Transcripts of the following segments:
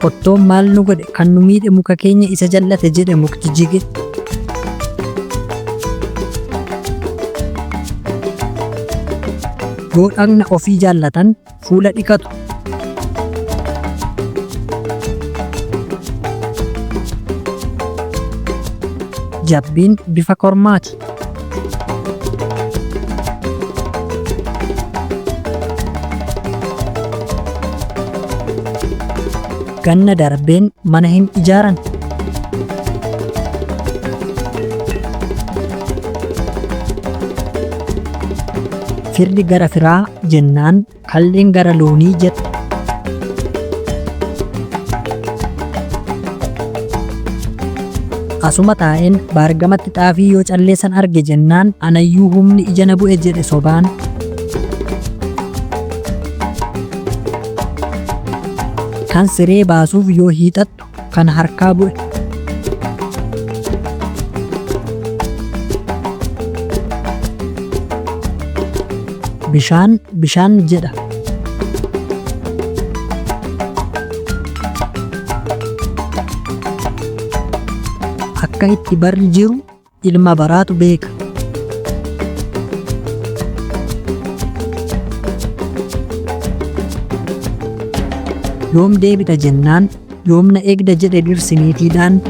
Qottoon maal nu godhe kan nu miidhe muka keenya isa jallate jedhe mukti jige. Yoo dhagna ofii jaallatan fuula dhiqatu. Jabbiin bifa kormaati. Ganna darbeen mana hin ijaaran. Firri gara firaa jennaan kalleen gara loonii jette. Asuma taa'een baargamatti xaafii yoo calleessan arge jennaan anayyuu humni ija na bu'e jedhe sobaan. Kan siree baasuuf yoo hiixattu kan harkaa bu'e. Bishaan bishaan jedha. Akka itti barri jiru ilma baraatu beeka. Yoom deebita jennaan yoom na eegda jedhe dhirsi niitiidhaan.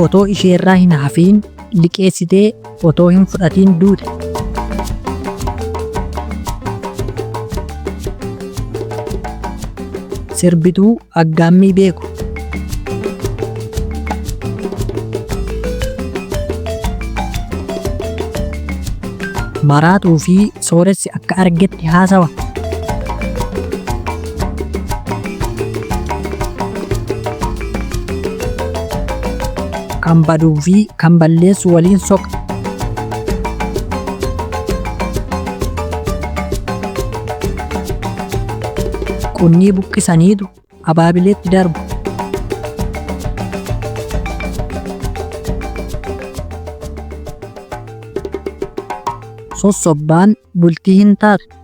Otoo isheerraa hin hafiin liqeessitee otoo hin fudhatiin duute. Sirbituu aggaammii beeku. Maraatuu fi sooressi akka argetti haasawa. Kan baduu fi kan balleessu waliin soqa. Qunnii buqqisaniitu abaabileetti darbu. Sossobbaan bultii hin taatu.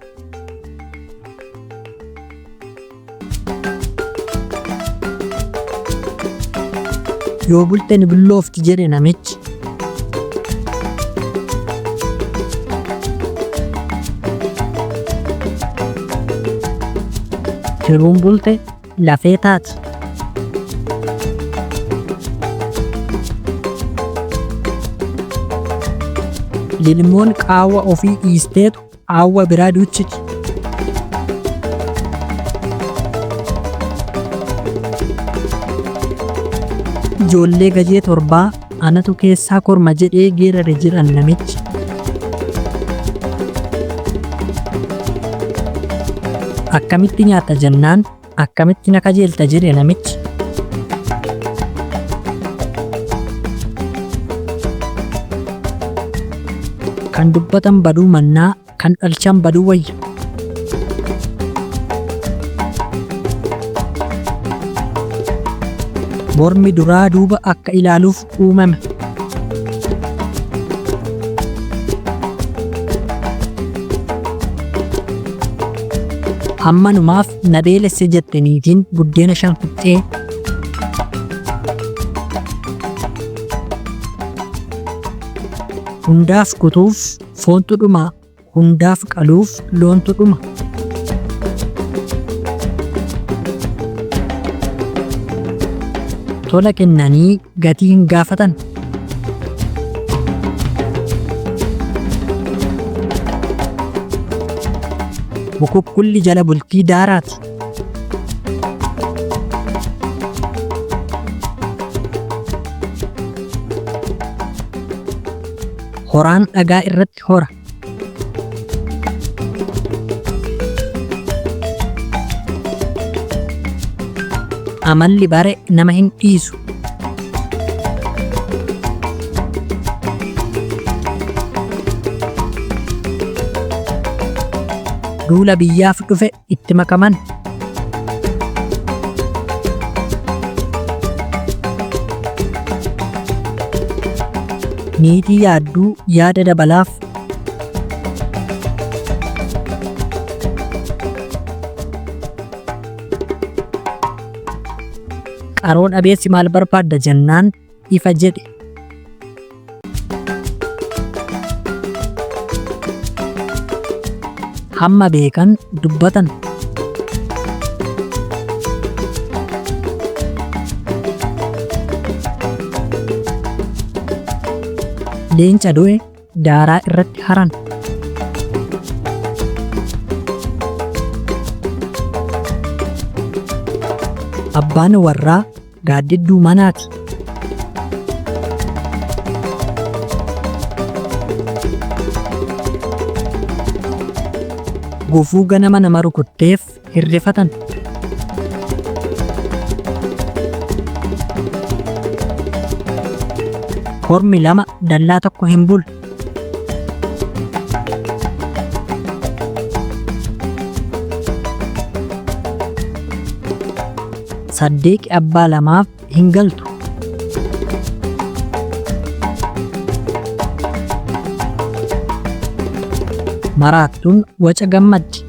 Yoo bulte ni bulloofti jedhe namichi. Tiruun bulte lafee taati. Lilmoon qaawwa ofii dhiisteetu qaawwa biraa duuchiti. Ijoollee gajee torbaa anatu keessaa korma jedhee geerare jiran namichi. Akkamitti nyaata jennaan akkamitti na kajeelta jedhe namichi. Kan dubbatan baduu mannaa kan dhalchan baduu wayya. Mormi duraa duuba akka ilaaluuf uumame. Hammanumaaf na beelesse jette niitiin buddeena 5 fixxee. Hundaaf kutuuf foontu dhuma, hundaaf qaluuf loontu dhuma. Tola kennanii gatii hin gaafatan. Bukukkulli jala bultii daaraati. Horaan dhagaa irratti hora. Amalli bare nama hin dhiisu. duula biyyaaf dhufe itti makaman. Niitii yaadduu yaada dabalaaf. Qaroon abeessi maal barbaadda jennaan ifa jedhe. Hamma beekan dubbatan. Leenca du'e daaraa irratti haran. Abbaan warraa gaaddidduu manaati. Gufuu ganama nama rukutteef hirrifatan. Kormi lama dallaa tokko hin bulu. Saddeeqi abbaa lamaaf hin galtu. Maraattuun waca gammaddi.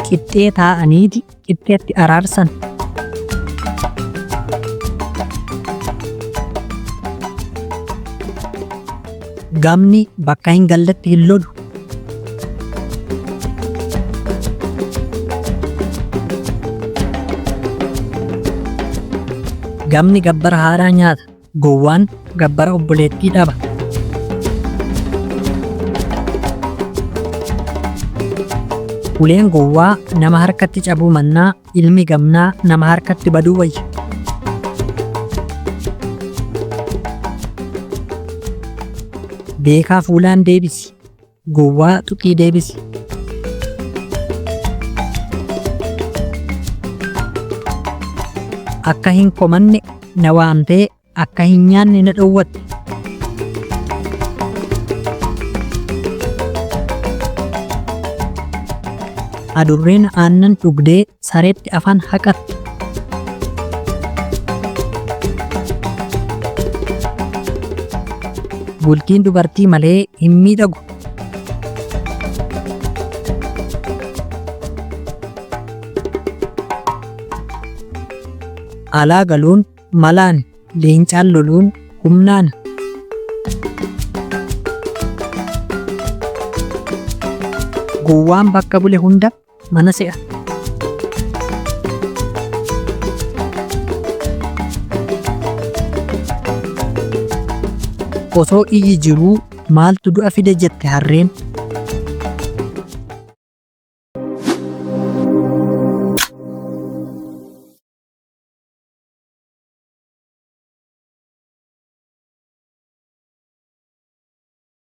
Qixxee taa'aniiti qixxeetti araarsan. Gamni bakka hin galletti hin lolu. Gamni gabbara haaraa nyaata, gowwaan gabbara obboleettii dhaba. Uleen gowwaa nama harkatti cabuu mannaa ilmi gamnaa nama harkatti baduu wayya. Beekaa fuulaan deebisi, gowwaa tuqii deebisi. Akka hin komanne na waamtee akka hin nyaanne na dhowwatte. Adurreen aannan dhugdee sareetti afaan haqatte. Bultiin dubartii malee hin miidhagu. Alaa galuun malaan, leencaan loluun humnaan. Gowwaan bakka bule hunda mana se'a. Osoo iyyi jiruu maaltu du'a fide jette harreen.